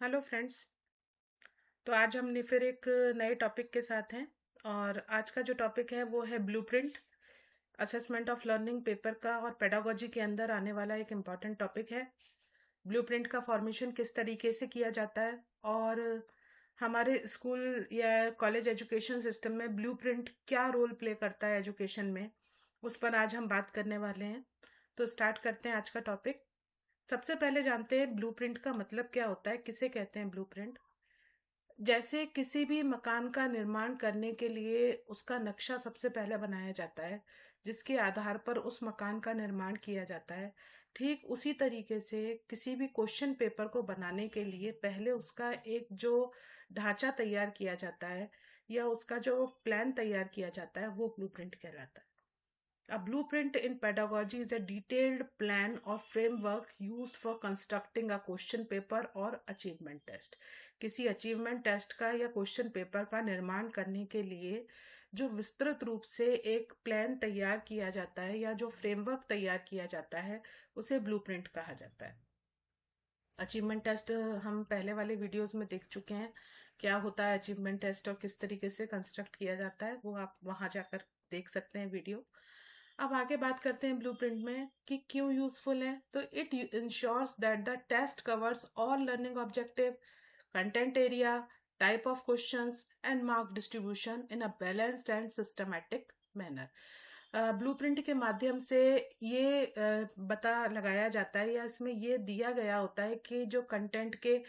Hello friends. तो आज हमने फिर एक नए टॉपिक के साथ हैं। और आज का जो टॉपिक है वो है blueprint assessment of learning paper का और पेडागोजी के अंदर आने वाला एक इम्पॉर्टेंट टॉपिक है। ब्लूप्रिंट का फॉर्मेशन किस तरीके से किया जाता है और हमारे स्कूल या कॉलेज एजुकेशन सिस्टम में ब्लूप्रिंट क्या रोल प्ले करता है एजुकेशन में, उस पर आज हम बात करने वाले हैं। तो स्टार्ट करते हैं आज का टॉपिक। सबसे पहले जानते हैं ब्लूप्रिंट का मतलब क्या होता है, किसे कहते हैं ब्लूप्रिंट। जैसे किसी भी मकान का निर्माण करने के लिए उसका नक्शा सबसे पहले बनाया जाता है, जिसके आधार पर उस मकान का निर्माण किया जाता है। ठीक उसी तरीके से किसी भी क्वेश्चन पेपर को बनाने के लिए पहले उसका एक जो ढांचा तैयार किया जाता है या उसका जो प्लान तैयार किया जाता है वो ब्लूप्रिंट कहलाता है। A blueprint in pedagogy is a detailed plan or framework used for constructing a question paper or achievement test. किसी अचीवमेंट टेस्ट का या क्वेश्चन पेपर का निर्माण करने के लिए जो विस्तृत रूप से एक प्लान तैयार किया जाता है या जो फ्रेमवर्क तैयार किया जाता है उसे ब्लूप्रिंट कहा जाता है। अचीवमेंट टेस्ट हम पहले वाले वीडियोस में देख चुके हैं, क्या होता है अचीवमेंट टेस्ट और किस तरीके से कंस्ट्रक्ट किया जाता है, वो आप वहां जाकर देख सकते हैं वीडियो। अब आगे बात करते हैं ब्लूप्रिंट में कि क्यों यूजफुल है। तो it ensures that the test covers all learning objective, content area, type of questions and mark distribution in a balanced and systematic manner. Blueprint के माध्यम से ये बता लगाया जाता है या इसमें ये दिया गया होता है कि जो कंटेंट के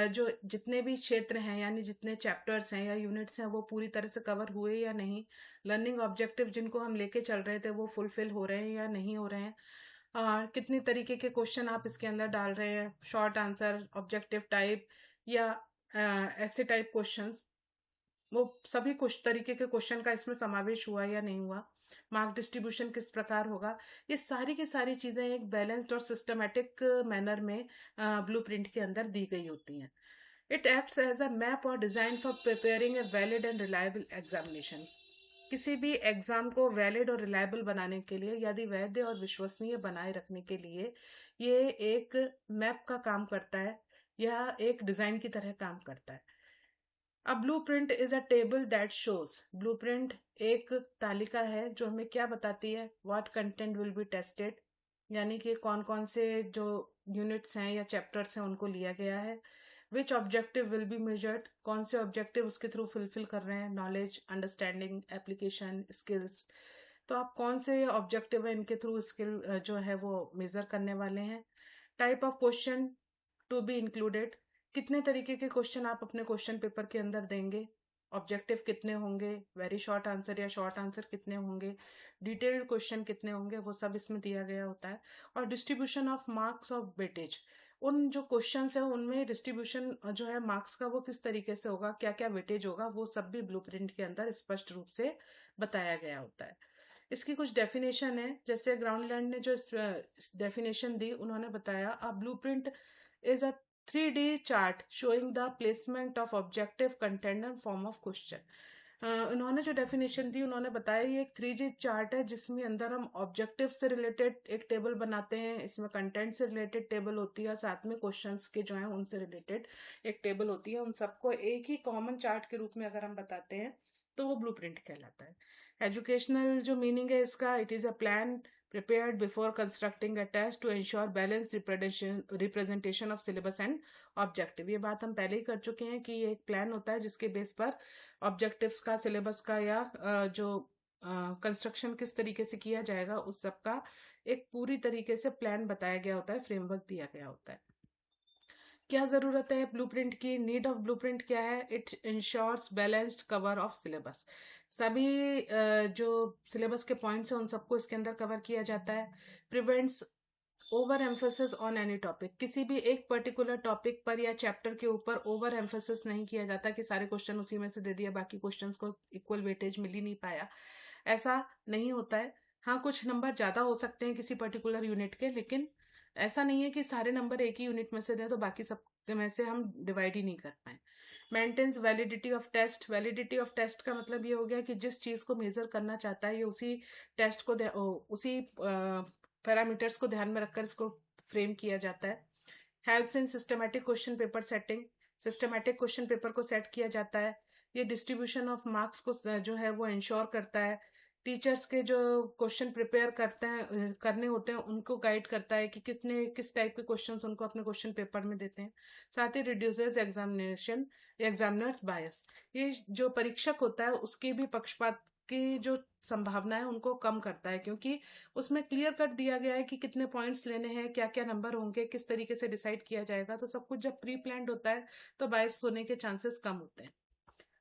जो जितने भी क्षेत्र हैं यानी जितने चैप्टर्स हैं या यूनिट्स हैं वो पूरी तरह से कवर हुए या नहीं, लर्निंग ऑब्जेक्टिव जिनको हम लेके चल रहे थे वो फुलफिल हो रहे हैं या नहीं हो रहे हैं, और कितनी तरीके के क्वेश्चन आप इसके अंदर डाल रहे हैं, शॉर्ट आंसर, ऑब्जेक्टिव टाइप या ऐसे टाइप क्वेश्चंस, वो सभी कुछ तरीके के क्वेश्चन का इसमें समावेश हुआ या नहीं हुआ, मार्क डिस्ट्रीब्यूशन किस प्रकार होगा, ये सारी की सारी चीजें एक बैलेंस्ड और सिस्टमेटिक मैनर में ब्लूप्रिंट के अंदर दी गई होती हैं। It acts as a map और design for preparing a valid and reliable examination. किसी भी एग्जाम को वैलिड और रिलायबल बनाने के लिए यदि वैध और विश्वसनीय बनाए रखने के लिए ये एक मैप का काम करता है या एक डिजाइन की तरह काम करता है। अब blueprint is a table that shows, blueprint एक तालिका है जो हमें क्या बताती है, what content will be tested, यानी कि कौन कौन से जो यूनिट्स हैं या चैप्टर्स हैं उनको लिया गया है, विच ऑब्जेक्टिव विल बी मेजर्ड, कौन से ऑब्जेक्टिव उसके थ्रू फुलफिल कर रहे हैं, नॉलेज, अंडरस्टैंडिंग, एप्लीकेशन, स्किल्स। तो आप कौन से ऑब्जेक्टिव है इनके थ्रू स्किल जो है वो मेजर करने वाले हैं। Type of question to be included, कितने तरीके के क्वेश्चन आप अपने क्वेश्चन पेपर के अंदर देंगे, ऑब्जेक्टिव कितने होंगे, वेरी शॉर्ट आंसर या शॉर्ट आंसर कितने होंगे, डिटेल्ड क्वेश्चन कितने होंगे, वो सब इसमें दिया गया होता है। और distribution of marks of weightage, उन जो क्वेश्चंस है उनमें डिस्ट्रीब्यूशन जो है मार्क्स का वो किस तरीके से होगा, क्या क्या वेटेज होगा, वो सब भी ब्लूप्रिंट के अंदर स्पष्ट रूप से बताया गया होता है। इसकी कुछ डेफिनेशन है, जैसे ग्राउंडलैंड ने जो डेफिनेशन दी, उन्होंने बताया a blueprint is a 3D chart showing the placement of objective content and form of question. उन्होंने जो डेफिनेशन दी उन्होंने बताया ये एक 3D चार्ट है जिसमें अंदर हम ऑब्जेक्टिव से रिलेटेड एक टेबल बनाते हैं, इसमें कंटेंट से रिलेटेड टेबल होती है, साथ में क्वेश्चंस के जो है उनसे रिलेटेड एक टेबल होती है। उन सबको एक ही कॉमन चार्ट के रूप में अगर हम बताते हैं तो वो ब्लूप्रिंट कहलाता है। एजुकेशनल जो मीनिंग है इसका, it is a plan prepared before constructing a test to ensure balanced representation of syllabus and objective। ये बात हम पहले ही कर चुके हैं कि ये एक प्लान होता है जिसके बेस पर ऑब्जेक्टिव्स का, सिलेबस का या जो कंस्ट्रक्शन किस तरीके से किया जाएगा उस सब का एक पूरी तरीके से प्लान बताया गया होता है, फ्रेमवर्क दिया गया होता है। क्या जरूरत है ब्लूप्रिंट की, नीड ऑफ ब्लूप्रिंट क्या है, it ensures balanced cover of syllabus. सभी जो सिलेबस के पॉइंट्स हैं उन सबको इसके अंदर कवर किया जाता है। Prevents over emphasis on any topic, किसी भी एक पर्टिकुलर टॉपिक पर या चैप्टर के ऊपर ओवर एम्फोसिस नहीं किया जाता कि सारे क्वेश्चन उसी में से दे दिया, बाकी क्वेश्चंस को इक्वल वेटेज मिल ही नहीं पाया, ऐसा नहीं होता है। हाँ, कुछ नंबर ज्यादा हो सकते हैं किसी पर्टिकुलर यूनिट के, लेकिन ऐसा नहीं है कि सारे नंबर एक ही यूनिट में से दें तो बाकी सब में से हम डिवाइड ही नहीं कर पाए। Maintains validity of test, validity of test का मतलब ये हो गया कि जिस चीज को मेजर करना चाहता है ये उसी टेस्ट को उसी पैरामीटर्स को ध्यान में रखकर इसको फ्रेम किया जाता है। Helps in systematic question paper setting, systematic question paper को सेट किया जाता है। ये डिस्ट्रीब्यूशन ऑफ मार्क्स को जो है वो इंश्योर करता है। टीचर्स के जो क्वेश्चन प्रिपेयर करते हैं करने होते हैं उनको गाइड करता है कि किस टाइप के क्वेश्चंस उनको अपने क्वेश्चन पेपर में देते हैं। साथ ही रिड्यूसेस एग्जामिनर्स बायस, ये जो परीक्षक होता है उसके भी पक्षपात की जो संभावना है उनको कम करता है, क्योंकि उसमें क्लियर कट दिया गया है कि कितने पॉइंट्स लेने हैं, क्या क्या नंबर होंगे, किस तरीके से डिसाइड किया जाएगा। तो सब कुछ जब प्री प्लान्ड होता है तो बायस होने के चांसेस कम होते हैं।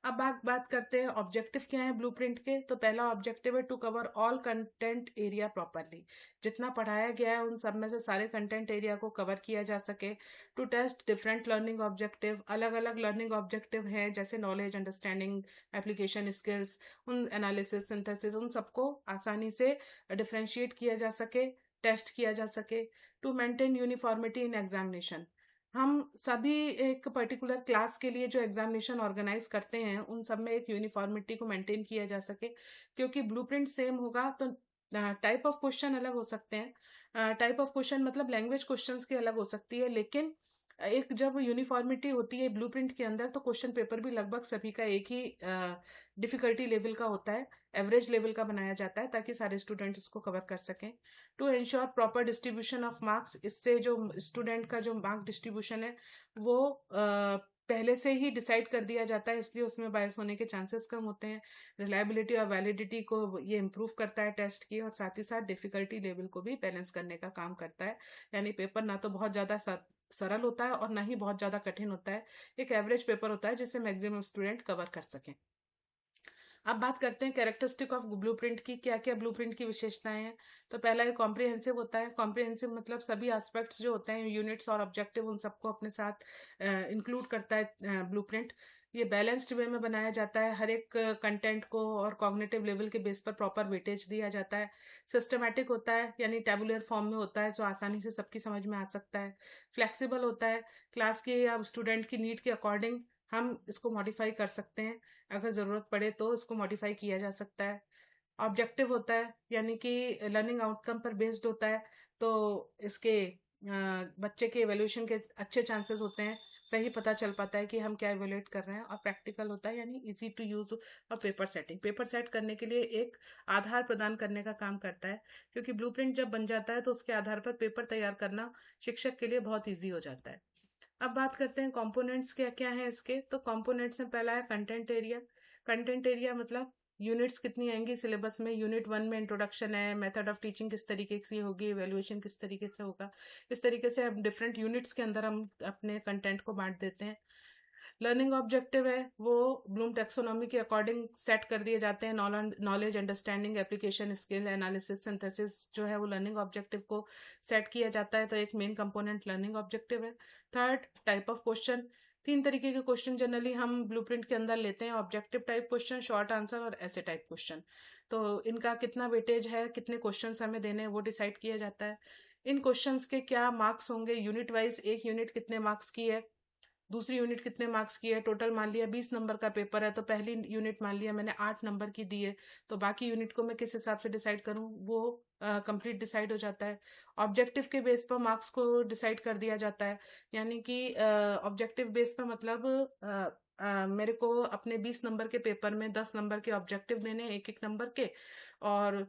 अब बात करते हैं ऑब्जेक्टिव क्या है ब्लूप्रिंट के। तो पहला ऑब्जेक्टिव है to cover all content area properly, जितना पढ़ाया गया है उन सब में से सारे कंटेंट एरिया को कवर किया जा सके। To test different learning objective, अलग अलग लर्निंग ऑब्जेक्टिव हैं जैसे नॉलेज, अंडरस्टैंडिंग, एप्लीकेशन स्किल्स, उन एनालिसिस, सिंथेसिस, उन सबको आसानी से डिफ्रेंशिएट किया जा सके, टेस्ट किया जा सके। To maintain uniformity in examination, हम सभी एक पर्टिकुलर क्लास के लिए जो एग्जामिनेशन ऑर्गेनाइज करते हैं उन सब में एक यूनिफॉर्मिटी को मेंटेन किया जा सके, क्योंकि ब्लूप्रिंट सेम होगा तो टाइप ऑफ क्वेश्चन अलग हो सकते हैं। टाइप ऑफ क्वेश्चन मतलब लैंग्वेज क्वेश्चंस की अलग हो सकती है, लेकिन एक जब यूनिफॉर्मिटी होती है ब्लूप्रिंट के अंदर तो क्वेश्चन पेपर भी लगभग सभी का एक ही डिफिकल्टी लेवल का होता है, एवरेज लेवल का बनाया जाता है ताकि सारे स्टूडेंट्स इसको कवर कर सकें। To ensure proper distribution of marks, इससे जो स्टूडेंट का जो मार्क डिस्ट्रीब्यूशन है वो पहले से ही डिसाइड कर दिया जाता है, इसलिए उसमें बायस होने के चांसेस कम होते हैं। रिलायबिलिटी और वैलिडिटी को ये इम्प्रूव करता है टेस्ट की, और साथ ही साथ डिफिकल्टी लेवल को भी बैलेंस करने का काम करता है। यानी पेपर ना तो बहुत ज़्यादा सरल होता है और ना ही बहुत ज़्यादा कठिन होता है, एक एवरेज पेपर होता है जिसे मैक्सिमम स्टूडेंट कवर कर सकें। अब बात करते हैं कैरेक्टरिस्टिक ऑफ ब्लूप्रिंट की, क्या क्या ब्लूप्रिंट की विशेषताएं हैं। तो पहला ये कॉम्प्रिहेंसिव होता है। कॉम्प्रिहेंसिव मतलब सभी एस्पेक्ट्स जो होते हैं, यूनिट्स और ऑब्जेक्टिव, उन सबको अपने साथ इंक्लूड करता है ब्लूप्रिंट। ये बैलेंस्ड वे में बनाया जाता है, हर एक कंटेंट को और कॉग्निटिव लेवल के बेस पर प्रॉपर वेटेज दिया जाता है। सिस्टमैटिक होता है, यानी टेबुलर फॉर्म में होता है जो आसानी से सबकी समझ में आ सकता है। फ्लेक्सिबल होता है, क्लास के या स्टूडेंट की नीड के अकॉर्डिंग हम इसको मॉडिफाई कर सकते हैं, अगर ज़रूरत पड़े तो इसको मॉडिफाई किया जा सकता है। ऑब्जेक्टिव होता है, यानी कि लर्निंग आउटकम पर बेस्ड होता है, तो इसके बच्चे के एवेल्यूशन के अच्छे चांसेस होते हैं, सही पता चल पाता है कि हम क्या एवेल्यूएट कर रहे हैं। और प्रैक्टिकल होता है, यानी इजी टू यूज और पेपर सेटिंग, पेपर सेट करने के लिए एक आधार प्रदान करने का काम करता है, क्योंकि ब्लूप्रिंट जब बन जाता है तो उसके आधार पर पेपर तैयार करना शिक्षक के लिए बहुत ईजी हो जाता है। अब बात करते हैं कंपोनेंट्स क्या क्या है इसके। तो कंपोनेंट्स में पहला है कंटेंट एरिया। कंटेंट एरिया मतलब यूनिट्स कितनी आएंगी सिलेबस में। यूनिट 1 में इंट्रोडक्शन है, मेथड ऑफ टीचिंग किस तरीके से होगी, इवेल्युएशन किस तरीके से होगा, इस तरीके से हम डिफरेंट यूनिट्स के अंदर हम अपने कंटेंट को बांट देते हैं। लर्निंग ऑब्जेक्टिव है वो ब्लूम टेक्सोनॉमी के अकॉर्डिंग सेट कर दिए जाते हैं। Knowledge, understanding, application skill, analysis, synthesis जो है वो लर्निंग ऑब्जेक्टिव को सेट किया जाता है, तो एक मेन कंपोनेंट लर्निंग ऑब्जेक्टिव है। Third, type of question. 3 तरीके के क्वेश्चन जनरली हम ब्लूप्रिंट के अंदर लेते हैं, objective type question, short answer और ऐसे टाइप क्वेश्चन। तो इनका कितना वेटेज है, कितने क्वेश्चन हमें देने हैं वो डिसाइड किया जाता है। इन क्वेश्चंस के क्या मार्क्स होंगे, यूनिट वाइज एक यूनिट कितने मार्क्स की है, दूसरी यूनिट कितने मार्क्स की है। टोटल मान लिया 20 नंबर का पेपर है, तो पहली यूनिट मान लिया मैंने 8 नंबर की दी है, तो बाकी यूनिट को मैं किस हिसाब से डिसाइड करूं वो कंप्लीट डिसाइड हो जाता है। ऑब्जेक्टिव के बेस पर मार्क्स को डिसाइड कर दिया जाता है, यानी कि ऑब्जेक्टिव बेस पर मतलब मेरे को अपने 20 नंबर के पेपर में 10 नंबर के ऑब्जेक्टिव देने, एक एक नंबर के, और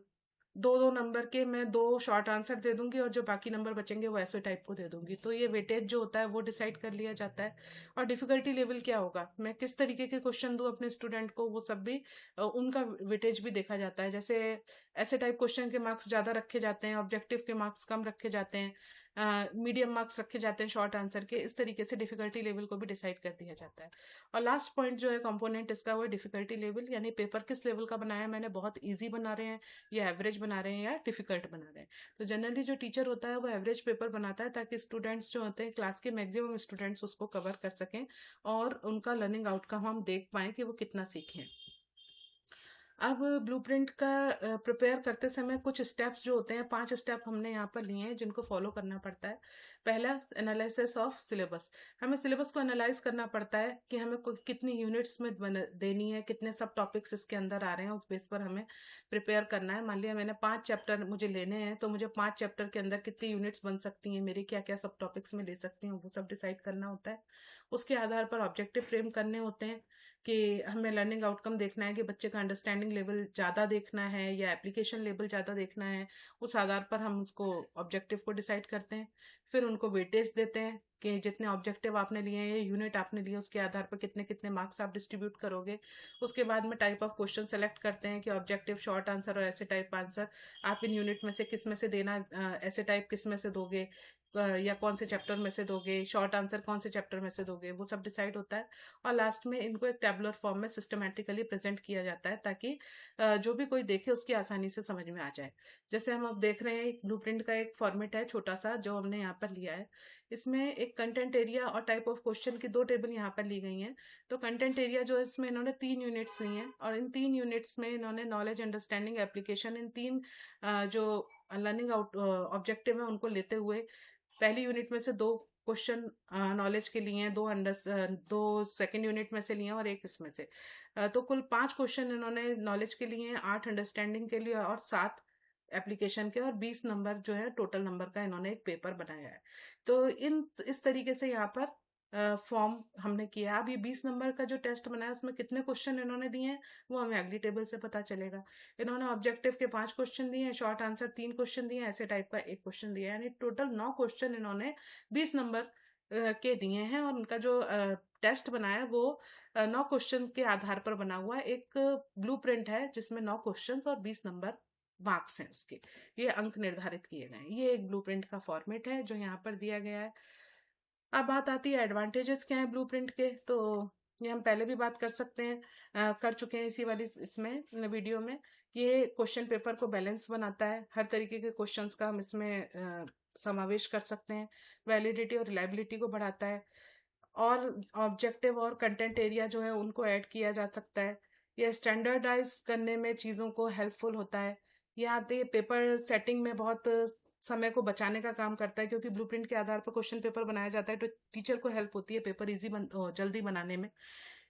2-2 नंबर के मैं 2 शॉर्ट आंसर दे दूंगी, और जो बाकी नंबर बचेंगे वो ऐसे टाइप को दे दूंगी। तो ये वेटेज जो होता है वो डिसाइड कर लिया जाता है। और डिफिकल्टी लेवल क्या होगा, मैं किस तरीके के क्वेश्चन दूं अपने स्टूडेंट को, वो सब भी उनका वेटेज भी देखा जाता है। जैसे ऐसे टाइप क्वेश्चन के मार्क्स ज़्यादा रखे जाते हैं, ऑब्जेक्टिव के मार्क्स कम रखे जाते हैं, मीडियम मार्क्स रखे जाते हैं शॉर्ट आंसर के। इस तरीके से डिफिकल्टी लेवल को भी डिसाइड कर दिया जाता है। और लास्ट पॉइंट जो है कंपोनेंट इसका, वो है डिफिकल्टी लेवल, यानी पेपर किस लेवल का बनाया मैंने, बहुत ईजी बना रहे हैं या एवरेज बना रहे हैं या डिफिकल्ट बना रहे हैं। तो जनरली जो टीचर होता है वो एवरेज पेपर बनाता है, ताकि स्टूडेंट्स जो होते हैं क्लास के मैक्सिमम स्टूडेंट्स उसको कवर कर सकें और उनका लर्निंग आउटकम हम देख पाएँ कि वो कितना सीखे हैं। अब ब्लूप्रिंट का प्रिपेयर करते समय कुछ स्टेप्स जो होते हैं, 5 स्टेप हमने यहाँ पर लिए हैं जिनको फॉलो करना पड़ता है। पहला, एनालिसिस ऑफ सिलेबस। हमें सिलेबस को एनालाइज करना पड़ता है कि हमें कितनी यूनिट्स में देनी है, कितने सब टॉपिक्स इसके अंदर आ रहे हैं, उस बेस पर हमें प्रिपेयर करना है। मान लिया मैंने 5 चैप्टर मुझे लेने हैं, तो मुझे 5 चैप्टर के अंदर कितनी यूनिट्स बन सकती हैं, मेरी क्या क्या सब टॉपिक्स में ले सकती हूँ, वो सब डिसाइड करना होता है। उसके आधार पर ऑब्जेक्टिव फ्रेम करने होते हैं कि हमें लर्निंग आउटकम देखना है कि बच्चे का अंडरस्टैंडिंग लेवल ज़्यादा देखना है या एप्लीकेशन लेवल ज़्यादा देखना है। उस आधार पर हम उसको ऑब्जेक्टिव को डिसाइड करते हैं। फिर उनको वेटेज देते हैं कि जितने ऑब्जेक्टिव आपने लिए हैं, यूनिट आपने लिए, उसके आधार पर कितने कितने मार्क्स आप डिस्ट्रीब्यूट करोगे। उसके बाद में टाइप ऑफ क्वेश्चन सेलेक्ट करते हैं कि ऑब्जेक्टिव, शॉर्ट आंसर और ऐसे टाइप आंसर आप इन यूनिट में से किस में से देना, ऐसे टाइप किस में से दोगे, या कौन से चैप्टर में से दोगे, शॉर्ट आंसर कौन से चैप्टर में से दोगे, वो सब डिसाइड होता है। और लास्ट में इनको एक टेबुलर फॉर्म में सिस्टमेटिकली प्रेजेंट किया जाता है ताकि जो भी कोई देखे उसकी आसानी से समझ में आ जाए। जैसे हम अब देख रहे हैं, एक ब्लूप्रिंट का एक फॉर्मेट है छोटा सा जो हमने यहाँ पर लिया है। इसमें एक कंटेंट एरिया और टाइप ऑफ क्वेश्चन की 2 टेबल यहाँ पर ली गई हैं। तो कंटेंट एरिया जो है, इसमें इन्होंने 3 यूनिट्स ली हैं और इन 3 यूनिट्स में इन्होंने नॉलेज, अंडरस्टैंडिंग, एप्लीकेशन, इन 3 जो लर्निंग आउट ऑब्जेक्टिव है उनको लेते हुए पहली यूनिट में से 2 क्वेश्चन नॉलेज के लिए हैं, 2 सेकंड यूनिट में से लिए हैं और 1 इसमें से। तो कुल 5 क्वेश्चन इन्होंने नॉलेज के लिए हैं, 8 अंडरस्टैंडिंग के लिए और 7 एप्लीकेशन के, और 20 नंबर जो है टोटल नंबर का इन्होंने एक पेपर बनाया है। तो इस तरीके से यहाँ पर फॉर्म हमने किया। अब ये 20 नंबर का जो टेस्ट बनाया उसमें कितने क्वेश्चन इन्होंने दिए हैं वो हमें अगली टेबल से पता चलेगा। इन्होंने ऑब्जेक्टिव के 5 क्वेश्चन दिए हैं, शॉर्ट आंसर 3 क्वेश्चन दिए हैं, ऐसे टाइप का 1 क्वेश्चन दिया है, यानी टोटल 9 क्वेश्चन इन्होंने 20 नंबर के दिए हैं। और उनका जो टेस्ट बनाया है वो 9 क्वेश्चन के आधार पर बना हुआ है। एक ब्लूप्रिंट है जिसमें 9 क्वेश्चन और 20 नंबर मार्क्स हैं उसके, ये अंक निर्धारित किए गए हैं। ये एक ब्लूप्रिंट का फॉर्मेट है जो यहाँ पर दिया गया है। अब बात आती है एडवांटेजेस क्या है ब्लूप्रिंट के, तो ये हम पहले भी बात कर सकते हैं, कर चुके हैं इसी वाली इसमें वीडियो में। ये क्वेश्चन पेपर को बैलेंस बनाता है, हर तरीके के क्वेश्चंस का हम इसमें समावेश कर सकते हैं। वैलिडिटी और रिलायबिलिटी को बढ़ाता है, और ऑब्जेक्टिव और कंटेंट एरिया जो है उनको ऐड किया जा सकता है। ये स्टैंडर्डाइज करने में चीज़ों को हेल्पफुल होता है। ये आते पेपर सेटिंग में बहुत समय को बचाने का काम करता है, क्योंकि ब्लूप्रिंट के आधार पर क्वेश्चन पेपर बनाया जाता है तो टीचर को हेल्प होती है पेपर जल्दी बनाने में।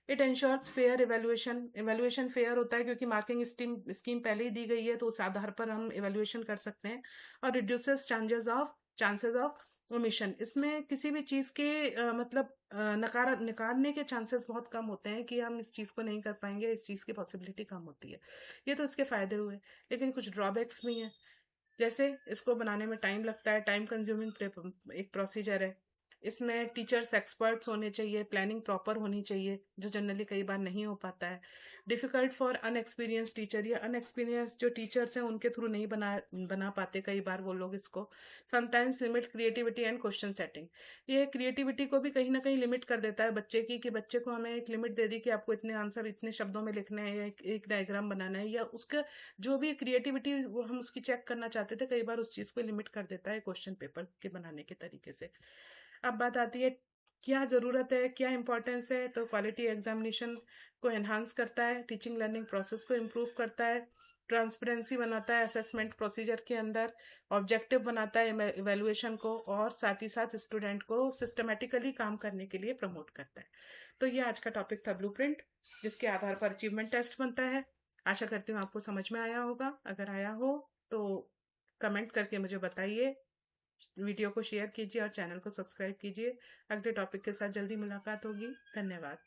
It ensures fair evaluation fair होता है क्योंकि मार्किंग स्कीम पहले ही दी गई है, तो उस आधार पर हम इवेल्युएशन कर सकते हैं। और रिड्यूसेस चांसेस ऑफ ओमिशन। इसमें किसी भी चीज़ के नकारने के चांसेस बहुत कम होते हैं कि हम इस चीज़ को नहीं कर पाएंगे, इस चीज़ की पॉसिबिलिटी कम होती है। ये तो इसके फायदे हुए, लेकिन कुछ ड्रॉबैक्स भी हैं। जैसे इसको बनाने में टाइम लगता है, टाइम कंज्यूमिंग एक प्रोसीजर है। इसमें टीचर्स एक्सपर्ट्स होने चाहिए, प्लानिंग प्रॉपर होनी चाहिए, जो जनरली कई बार नहीं हो पाता है। डिफ़िकल्ट फॉर अनएक्सपीरियंस टीचर, या अनएक्सपीरियंस जो टीचर्स हैं उनके थ्रू नहीं बना पाते कई बार वो लोग इसको। Sometimes limit creativity and question setting. ये क्रिएटिविटी को भी कहीं ना कहीं लिमिट कर देता है बच्चे की, कि बच्चे को हमें एक लिमिट दे दी कि आपको इतने आंसर इतने शब्दों में लिखने हैं, या एक डायग्राम बनाना है, या उसका जो भी क्रिएटिविटी वो हम उसकी चेक करना चाहते थे, कई बार उस चीज़ को लिमिट कर देता है क्वेश्चन पेपर के बनाने के तरीके से। अब बात आती है क्या ज़रूरत है, क्या इंपॉर्टेंस है, तो क्वालिटी एग्जामिनेशन को एनहांस करता है, टीचिंग लर्निंग प्रोसेस को इम्प्रूव करता है, ट्रांसपेरेंसी बनाता है असेसमेंट प्रोसीजर के अंदर, ऑब्जेक्टिव बनाता है इवेल्युएशन को, और साथ ही साथ स्टूडेंट को सिस्टमेटिकली काम करने के लिए प्रमोट करता है। तो ये आज का टॉपिक था ब्लूप्रिंट, जिसके आधार पर अचीवमेंट टेस्ट बनता है। आशा करती हूँ आपको समझ में आया होगा। अगर आया हो तो कमेंट करके मुझे बताइए, वीडियो को शेयर कीजिए और चैनल को सब्सक्राइब कीजिए। अगले टॉपिक के साथ जल्दी मुलाकात होगी। धन्यवाद।